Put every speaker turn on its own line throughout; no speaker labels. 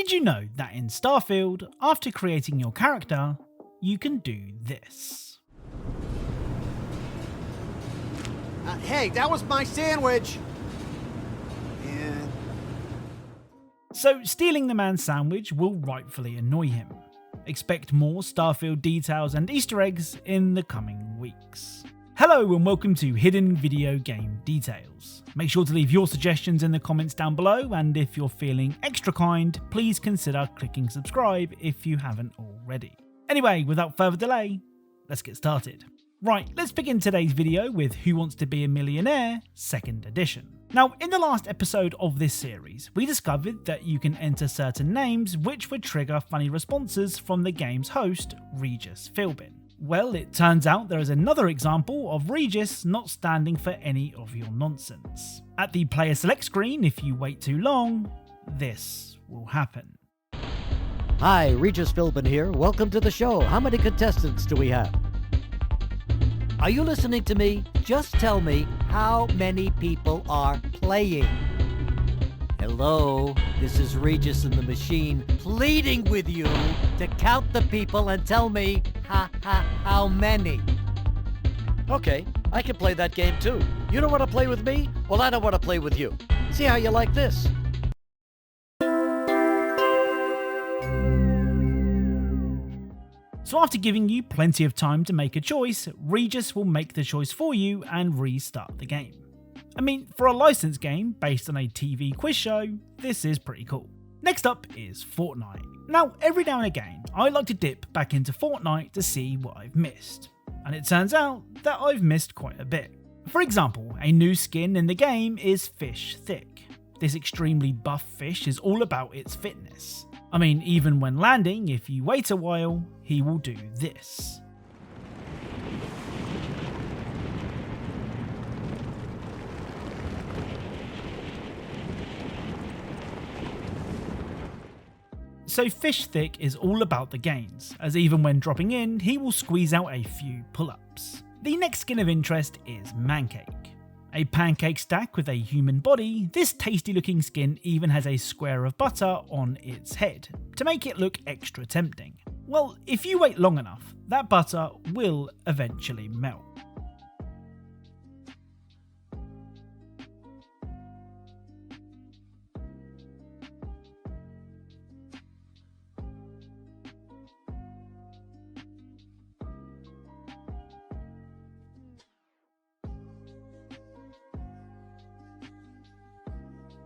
Did you know that in Starfield, after creating your character, you can do this?
Hey, that was my sandwich! And...
So stealing the man's sandwich will rightfully annoy him. Expect more Starfield details and Easter eggs in the coming weeks. Hello and welcome to Hidden Video Game Details. Make sure to leave your suggestions in the comments down below, and if you're feeling extra kind, please consider clicking subscribe if you haven't already. Anyway, without further delay, let's get started. Right, let's begin today's video with Who Wants to Be a Millionaire 2nd edition. Now, in the last episode of this series, we discovered that you can enter certain names which would trigger funny responses from the game's host, Regis Philbin. Well, it turns out there is another example of Regis not standing for any of your nonsense. At the player select screen, if you wait too long, this will happen.
Hi, Regis Philbin here. Welcome to the show. How many contestants do we have? Are you listening to me? Just tell me how many people are playing. Hello, this is Regis in the machine pleading with you to count the people and tell me how many. Okay, I can play that game too. You don't want to play with me? Well, I don't want to play with you. See how you like this?
So after giving you plenty of time to make a choice, Regis will make the choice for you and restart the game. I mean, for a licensed game based on a TV quiz show, this is pretty cool. Next up is Fortnite. Now, every now and again, I like to dip back into Fortnite to see what I've missed. And it turns out that I've missed quite a bit. For example, a new skin in the game is Fish Thick. This extremely buff fish is all about its fitness. I mean, even when landing, if you wait a while, he will do this. So Fish Thick is all about the gains, as even when dropping in, he will squeeze out a few pull-ups. The next skin of interest is Mancake. A pancake stack with a human body, this tasty looking skin even has a square of butter on its head, to make it look extra tempting. Well, if you wait long enough, that butter will eventually melt.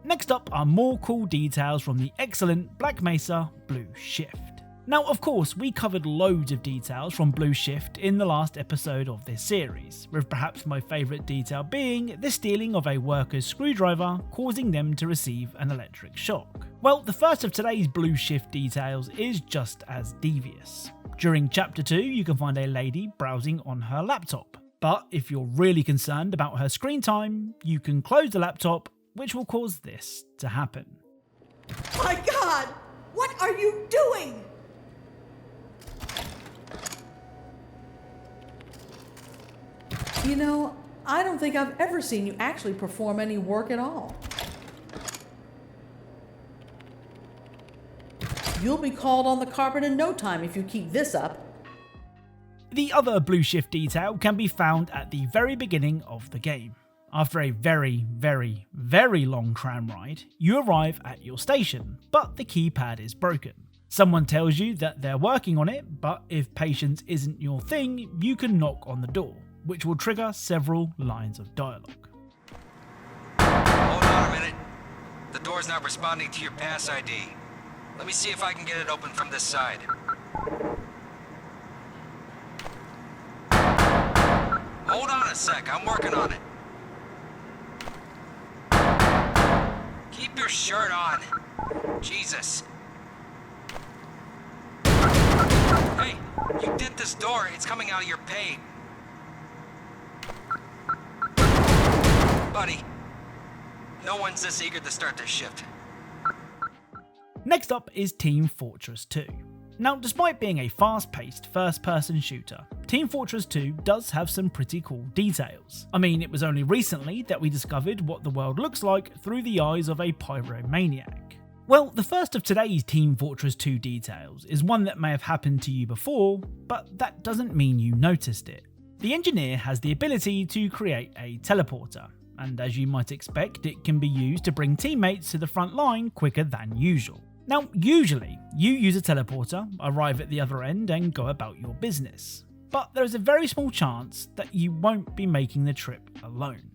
Next up are more cool details from the Eggcellent Black Mesa Blue Shift. Now, of course, we covered loads of details from Blue Shift in the last episode of this series, with perhaps my favourite detail being the stealing of a worker's screwdriver, causing them to receive an electric shock. Well, the first of today's Blue Shift details is just as devious. During Chapter 2, you can find a lady browsing on her laptop, but if you're really concerned about her screen time, you can close the laptop, which will cause this to happen.
My God! What are you doing? You know, I don't think I've ever seen you actually perform any work at all. You'll be called on the carpet in no time if you keep this up.
The other Blue Shift detail can be found at the very beginning of the game. After a very long tram ride, you arrive at your station, but the keypad is broken. Someone tells you that they're working on it, but if patience isn't your thing, you can knock on the door, which will trigger several lines of dialogue.
Hold on a minute. The door's not responding to your pass ID. Let me see if I can get it open from this side. Hold on a sec, I'm working on it. Keep your shirt on. Jesus. Hey, you did this door. It's coming out of your pay. Buddy, no one's this eager to start their shift.
Next up is Team Fortress 2. Now, despite being a fast-paced first-person shooter, Team Fortress 2 does have some pretty cool details. I mean, it was only recently that we discovered what the world looks like through the eyes of a pyromaniac. Well, the first of today's Team Fortress 2 details is one that may have happened to you before, but that doesn't mean you noticed it. The engineer has the ability to create a teleporter, and as you might expect, it can be used to bring teammates to the front line quicker than usual. Now, usually, you use a teleporter, arrive at the other end, and go about your business. But there is a very small chance that you won't be making the trip alone.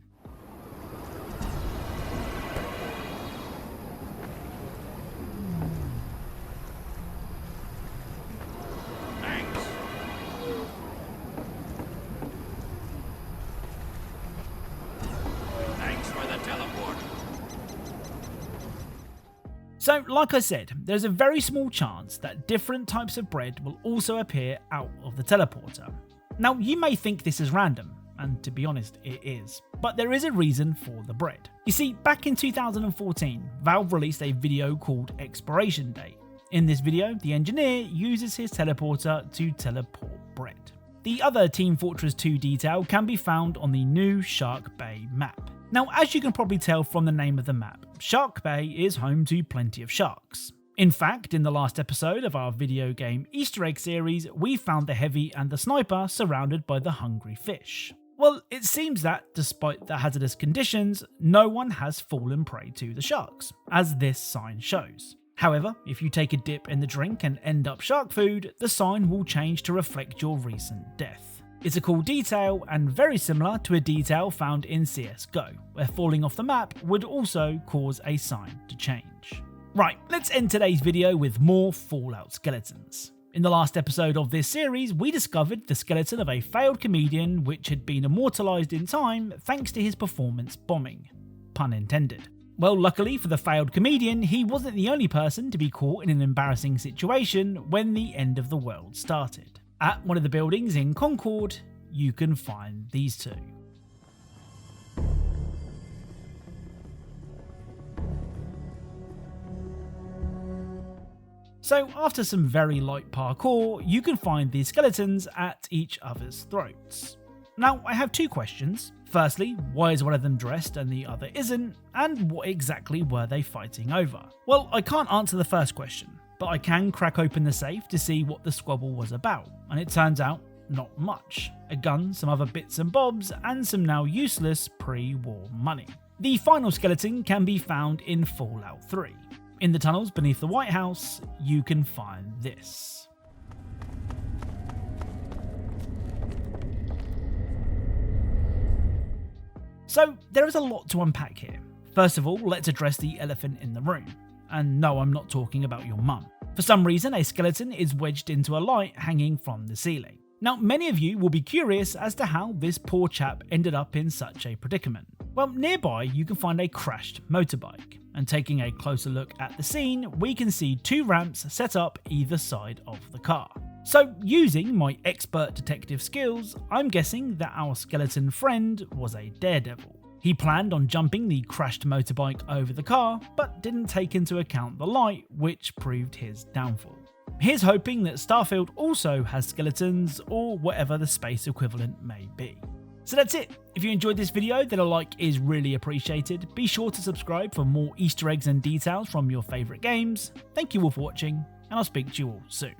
So, like I said, there's a very small chance that different types of bread will also appear out of the teleporter. Now, you may think this is random, and to be honest, it is, but there is a reason for the bread. You see, back in 2014, Valve released a video called Expiration Date. In this video, the engineer uses his teleporter to teleport bread. The other Team Fortress 2 detail can be found on the new Shark Bay map. Now, as you can probably tell from the name of the map, Shark Bay is home to plenty of sharks. In fact, in the last episode of our video game Easter egg series, we found the Heavy and the Sniper surrounded by the hungry fish. Well, it seems that, despite the hazardous conditions, no one has fallen prey to the sharks, as this sign shows. However, if you take a dip in the drink and end up shark food, the sign will change to reflect your recent death. It's a cool detail and very similar to a detail found in CSGO, where falling off the map would also cause a sign to change. Right, let's end today's video with more Fallout skeletons. In the last episode of this series, we discovered the skeleton of a failed comedian which had been immortalised in time thanks to his performance bombing. Pun intended. Well, luckily for the failed comedian, he wasn't the only person to be caught in an embarrassing situation when the end of the world started. At one of the buildings in Concord, you can find these two. So after some very light parkour, you can find these skeletons at each other's throats. Now, I have two questions. Firstly, why is one of them dressed and the other isn't? And what exactly were they fighting over? Well, I can't answer the first question, but I can crack open the safe to see what the squabble was about, and it turns out not much. A gun, some other bits and bobs, and some now useless pre-war money. The final skeleton can be found in Fallout 3. In the tunnels beneath the White House, you can find this. So there is a lot to unpack here. First of all, let's address the elephant in the room. And no, I'm not talking about your mum. For some reason, a skeleton is wedged into a light hanging from the ceiling. Now, many of you will be curious as to how this poor chap ended up in such a predicament. Well, nearby you can find a crashed motorbike, and taking a closer look at the scene, we can see two ramps set up either side of the car. So, using my expert detective skills, I'm guessing that our skeleton friend was a daredevil. He planned on jumping the crashed motorbike over the car, but didn't take into account the light, which proved his downfall. Here's hoping that Starfield also has skeletons, or whatever the space equivalent may be. So that's it. If you enjoyed this video, then a like is really appreciated. Be sure to subscribe for more Easter eggs and details from your favourite games. Thank you all for watching, and I'll speak to you all soon.